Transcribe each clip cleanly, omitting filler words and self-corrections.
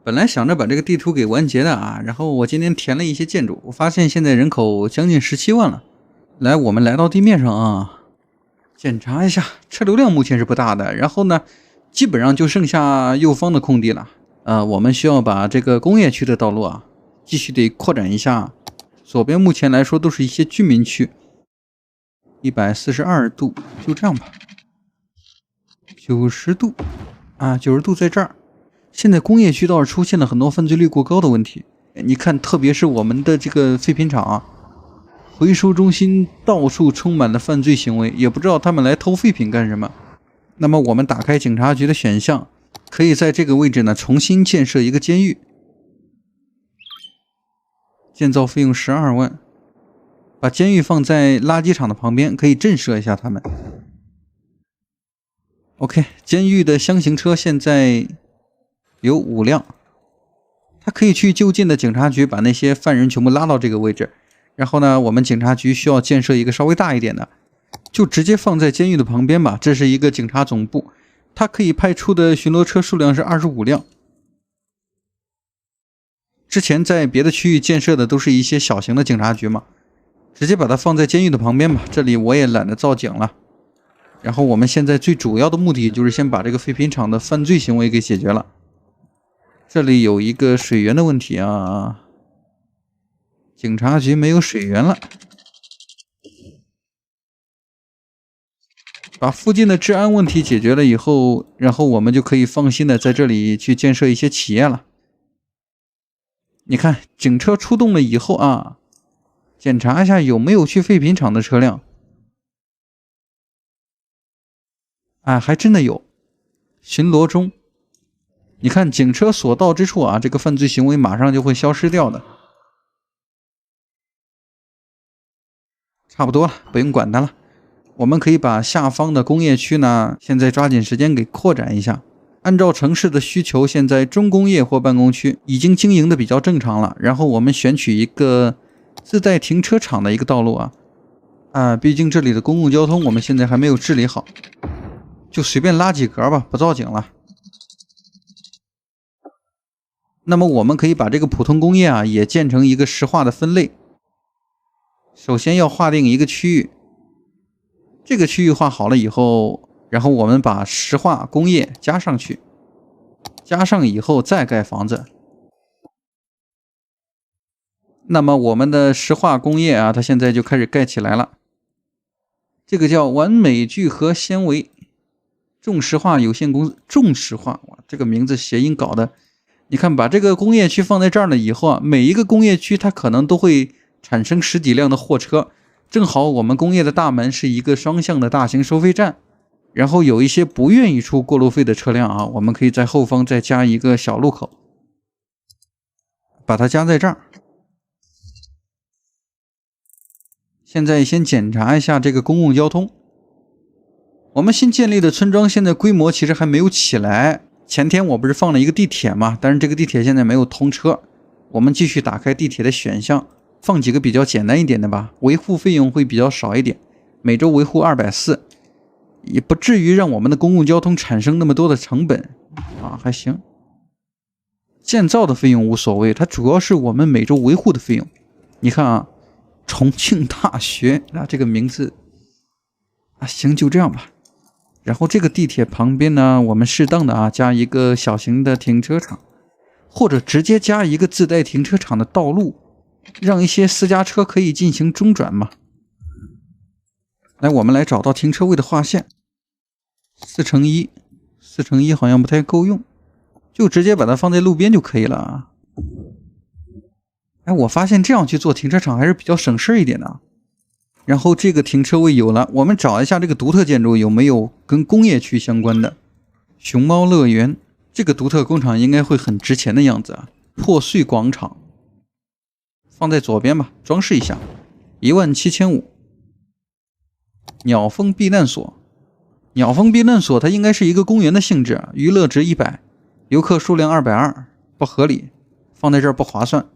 本来想着把這個地圖給完結的啊，然後我今天填了一些建築，我發現現在人口將近17萬了。来，我們来到地面上啊，檢查一下，車流量目前是不大的，然後呢，基本上就剩下右方的空地了。我们需要把这個工業區的道路啊，繼續得擴展一下。左邊目前來說都是一些居民區。142度，就這樣吧。90度啊，90度在這兒。現在工業區倒是出現了很多犯罪率過高的問題。你看，特別是我們的這個廢品廠啊，回收中心到處充滿了犯罪行為，也不知道他們來偷廢品幹什麼。那麼我們打開警察局的選項，可以在這個位置呢重新建設一個監獄，建造費用12萬。把監獄放在垃圾場的旁邊，可以震懾一下他們。OK， 監獄的箱型車現在有5輛，他可以去就近的警察局把那些犯人全部拉到這個位置。然後呢，我們警察局需要建設一個稍微大一點的，就直接放在監獄的旁邊吧。這是一個警察總部，它可以派出的巡邏車數量是25輛。之前在別的區域建設的都是一些小型的警察局嘛。直接把它放在監獄的旁邊吧，這裡我也懶得造景了。然後我們現在最主要的目的就是先把這個廢品廠的犯罪行為給解決了。這裡有一個水源的問題啊，警察局沒有水源了。把附近的治安問題解決了以後，然後我們就可以放心的在這裡去建設一些企業了。你看，警車出動了以後啊，檢查一下有沒有去廢品廠的車輛。還真的有，巡邏中。你看警車所到之處啊，這個犯罪行為馬上就會消失掉的。差不多了，不用管它了。我們可以把下方的工業區呢，現在抓緊時間給擴展一下。按照城市的需求，現在重工業或辦公區已經經營的比較正常了。然後我們選取一個自帶停車場的一個道路啊，畢竟這裡的公共交通我們現在還沒有治理好，就隨便拉幾格吧，不造景了。那麼我們可以把這個普通工業啊也建成一個實化的分類。首先要劃定一個區域，這個區域劃好了以後，然後我們把實化工業加上去，加上以後再蓋房子。那麼我們的石化工業啊，它現在就開始蓋起來了。這個叫完美聚合纖維重石化有限公司，重石化，哇，這個名字諧音搞的。你看，把這個工業區放在這兒了以後啊，每一個工業區它可能都會產生10幾輛的貨車。正好我們工業的大門是一個雙向的大型收費站，然後有一些不願意出過路費的車輛啊，我們可以在後方再加一個小路口，把它加在這兒。現在先檢查一下這個公共交通。我們新建立的村莊現在規模其實還沒有起來。前天我不是放了一個地鐵嘛，但是這個地鐵現在沒有通車。我們繼續打開地鐵的選項，放幾個比較簡單一點的吧，維護費用會比較少一點，每周維護240，也不至於讓我們的公共交通產生那麼多的成本啊，還行。建造的費用無所謂，它主要是我們每周維護的費用。你看啊，重慶大學啊，這個名字啊，行，就這樣吧。然後這個地鐵旁邊呢，我們適當的啊加一個小型的停車場，或者直接加一個自帶停車場的道路，讓一些私家車可以進行中轉嘛。來，我們來找到停車位的劃線，4×1好像不太夠用，就直接把它放在路邊就可以了。我發現這樣去做停車場還是比較省事一點的。然後這個停車位有了，我們找一下這個獨特建築有沒有跟工業區相關的。熊貓樂園，這個獨特工廠應該會很值錢的樣子啊。破碎廣場放在左邊吧，裝飾一下，17500。鳥蜂避難所，鳥蜂避難所它應該是一個公園的性質，娛樂值100，遊客數量220，不合理，放在這兒不划算。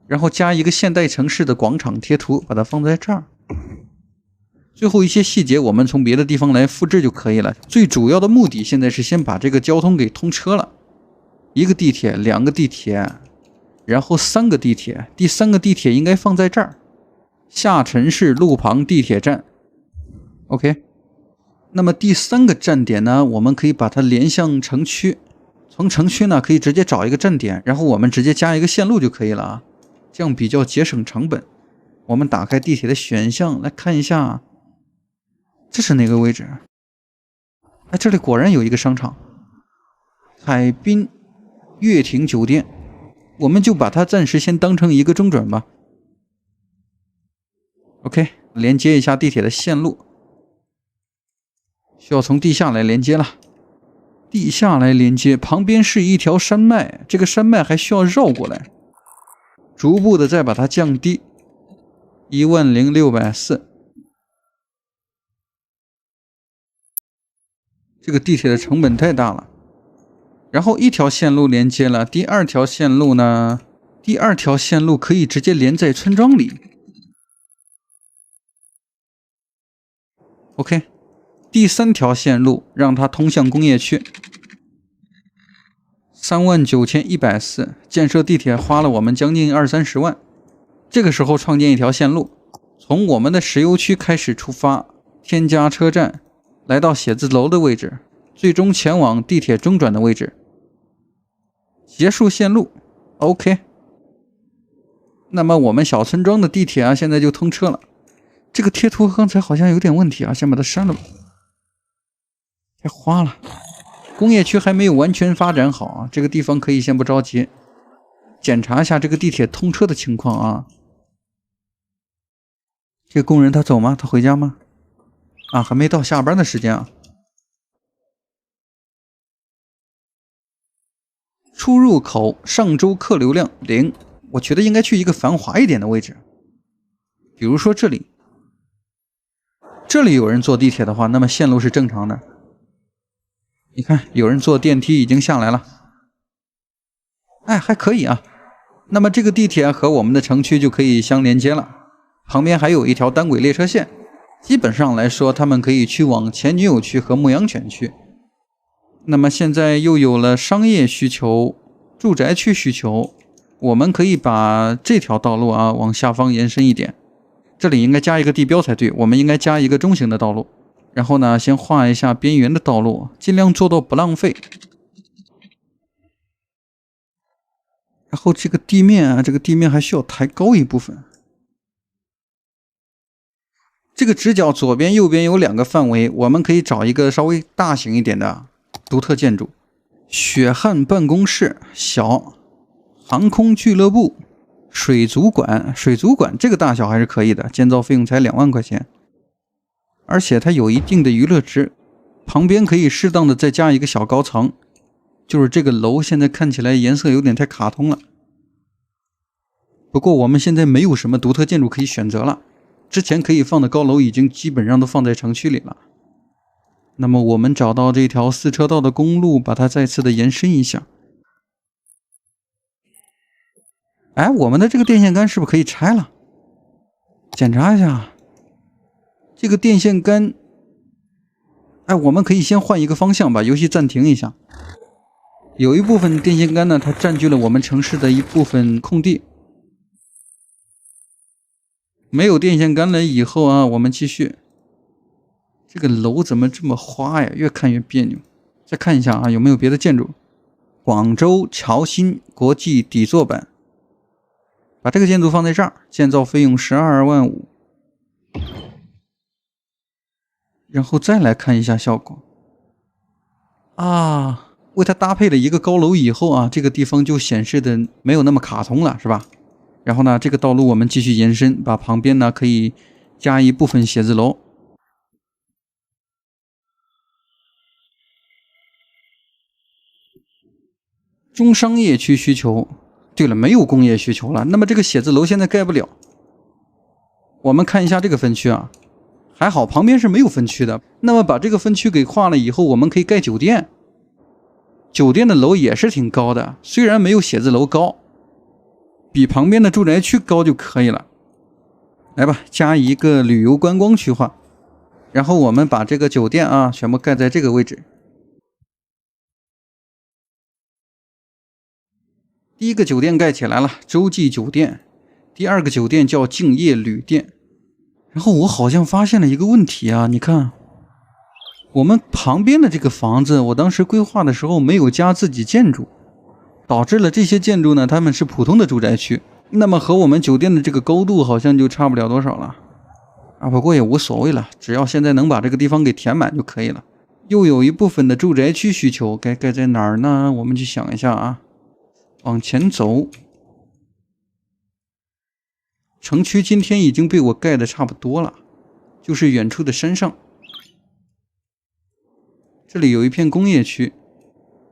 然後加一個現代城市的廣場貼圖，把它放在這兒。最後一些細節我們從別的地方來複製就可以了。最主要的目的現在是先把這個交通給通車了。一個地鐵，兩個地鐵，然後三個地鐵，第三個地鐵應該放在這兒，下沉市路旁地鐵站。OK， 那麼第三個站點呢，我們可以把它連向城區，從城區呢可以直接找一個站點，然後我們直接加一個線路就可以了啊，這樣比較節省成本。我們打開地鐵的選項來看一下，這是哪個位置？哎，這裡果然有一個商場，海濱悅庭酒店，我們就把它暫時先當成一個中轉吧。OK， 連接一下地鐵的線路，需要從地下來連接了。地下來連接，旁邊是一條山脈，這個山脈還需要繞過來，逐步的再把它降低。10640，這個地鐵的成本太大了。然後一條線路連接了，第二條線路呢？第二條線路可以直接連在村莊裡。OK， 第三條線路讓它通向工業區。39140，建設地鐵花了我們將近20-30萬。這個時候創建一條線路，從我們的石油區開始出發，添加車站，來到寫字樓的位置，最終前往地鐵中轉的位置，結束線路。OK， 那麼我們小村莊的地鐵啊，現在就通車了。這個貼圖剛才好像有點問題啊，先把它刪了吧，太花了。工業區還沒有完全發展好啊，這個地方可以先不着急，檢查一下這個地鐵通車的情況啊。這個工人他走嗎？他回家嗎？啊，還沒到下班的時間啊。出入口上周客流量0，我覺得應該去一個繁華一點的位置，比如說这裡。这裡有人坐地鐵的話，那麼線路是正常的。你看，有人坐電梯已經下來了，哎，還可以啊。那麼這個地鐵和我們的城區就可以相連接了。旁邊還有一條單軌列車線，基本上來說，他們可以去往前女友區和牧羊犬區。那麼現在又有了商業需求、住宅區需求，我們可以把這條道路啊往下方延伸一點。這裡應該加一個地標才對，我們應該加一個中型的道路。然後呢，先畫一下邊緣的道路，盡量做到不浪費。然後這個地面啊，这个地面還需要抬高一部分。這個直角左邊右邊有兩個範圍，我們可以找一個稍微大型一點的獨特建築。血汗辦公室小，航空俱樂部，水族館，水族館這個大小還是可以的，建造費用才2萬塊錢，而且它有一定的娛樂值，旁邊可以適當的再加一個小高層。就是這個樓現在看起來顏色有點太卡通了，不過我們現在沒有什麼獨特建築可以選擇了。之前可以放的高樓已經基本上都放在城區裡了。那麼我們找到這條4車道的公路，把它再次的延伸一下。哎，我們的這個電線桿是不是可以拆了？檢查一下這個電線桿。哎，我們可以先換一個方向，把遊戲暫停一下。有一部分電線桿呢，它佔據了我們城市的一部分空地。沒有電線桿了以後啊，我們繼續。這個樓怎麼這麼花呀？越看越別扭。再看一下啊，有沒有別的建築？廣州僑新國際底座版，把這個建築放在這兒，建造費用12萬5。然後再來看一下效果。啊，為它搭配了一個高樓以後啊，這個地方就顯示的沒有那麼卡通了，是吧？然後呢，這個道路我們繼續延伸，把旁邊呢可以加一部分寫字樓。中商業區需求，對了，沒有工業需求了。那麼這個寫字樓現在蓋不了。我們看一下這個分區啊，還好旁邊是沒有分區的。那麼把這個分區給劃了以後，我們可以蓋酒店。酒店的樓也是挺高的，雖然沒有寫字樓高，比旁邊的住宅區高就可以了。來吧，加一個旅遊觀光區劃，然後我們把這個酒店啊全部蓋在這個位置。第一個酒店蓋起來了，洲際酒店。第二個酒店叫敬業旅店。然後我好像發現了一個問題啊，你看我们旁邊的這個房子，我當時規劃的時候沒有加自己建築，導致了這些建築呢，他們是普通的住宅區，那麼和我們酒店的這個高度好像就差不了多少了啊。不過也無所謂了，只要現在能把這個地方給填滿就可以了。又有一部分的住宅區需求，該蓋在哪兒呢？我們去想一下啊，往前走。城區今天已經被我蓋的差不多了，就是遠處的山上。這裡有一片工業區，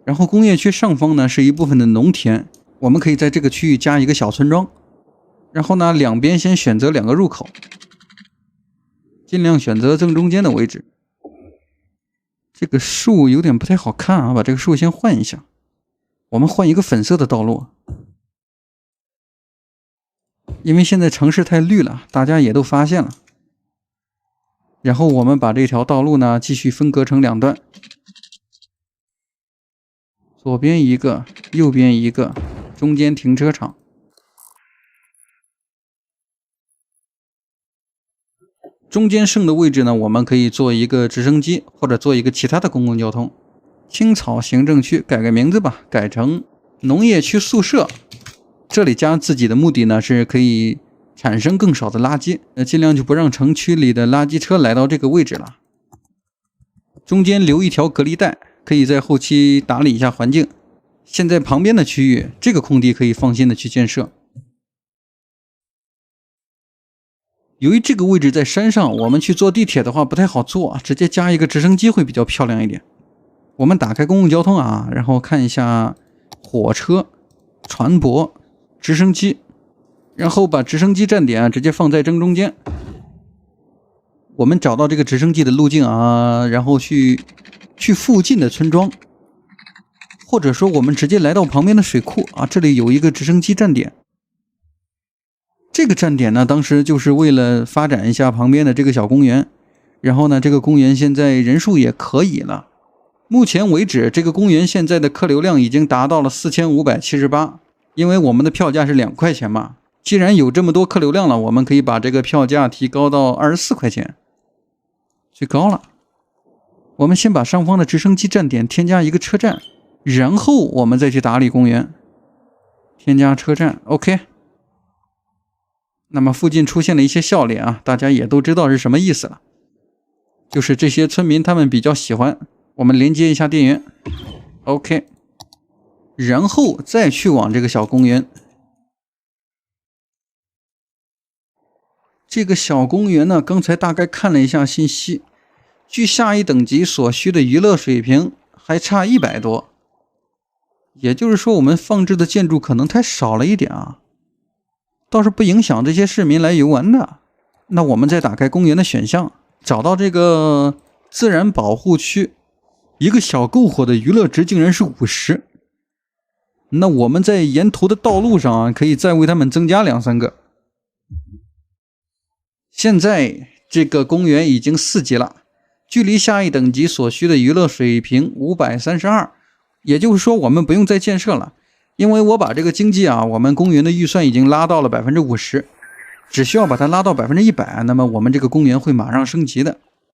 然後工業區上方呢是一部分的農田，我們可以在這個區域加一個小村莊。然後呢，兩邊先選擇2個入口，盡量選擇正中間的位置。這個樹有點不太好看啊，把這個樹先換一下，我們換一個粉色的道路。因為現在城市太綠了，大家也都發現了。然後我們把這條道路呢繼續分割成2段，左邊一個，右邊一個，中間停車場。中間剩的位置呢，我們可以做一個直升機，或者做一個其他的公共交通。青草行政區改個名字吧，改成農業區宿舍。這裡加自己的目的呢，是可以產生更少的垃圾，盡量就不讓城區裡的垃圾車來到這個位置了。中間留一條隔離帶，可以在後期打理一下環境。現在旁邊的區域，這個空地可以放心的去建設。由於這個位置在山上，我們去坐地鐵的話不太好坐，直接加一個直升機會比較漂亮一點。我們打開公共交通啊，然後看一下火車、船舶、直升機，然後把直升機站點直接放在正中間。我們找到這個直升機的路徑啊，然後去附近的村莊，或者說我們直接來到旁邊的水庫啊，這裡有一個直升機站點。這個站點呢，當時就是為了發展一下旁邊的這個小公園。然後呢，這個公園現在人數也可以了。目前為止，這個公園現在的客流量已經達到了4578。因為我們的票價是2塊錢嘛，既然有這麼多客流量了，我們可以把這個票價提高到24塊錢，最高了。我們先把上方的直升機站點添加一個車站，然後我們再去打理公園。添加車站 ，OK。那麼附近出現了一些笑臉啊，大家也都知道是什麼意思了，就是這些村民他們比較喜歡。我們連接一下電源 ，OK。然後再去往這個小公園。這個小公園呢，剛才大概看了一下信息，距下一等級所需的娛樂水平還差100多。也就是說，我們放置的建築可能太少了一點啊，倒是不影響這些市民來遊玩的。那我們再打開公園的選項，找到這個自然保護區，一個小篝火的娛樂值竟然是50。那我們在沿途的道路上啊，可以再為他們增加2-3個。現在這個公園已經4級了，距離下一等級所需的娛樂水平532，也就是說我們不用再建設了，因為我把這個經濟啊，我們公園的預算已經拉到了50%，只需要把它拉到100%，那麼我們這個公園會馬上升級的。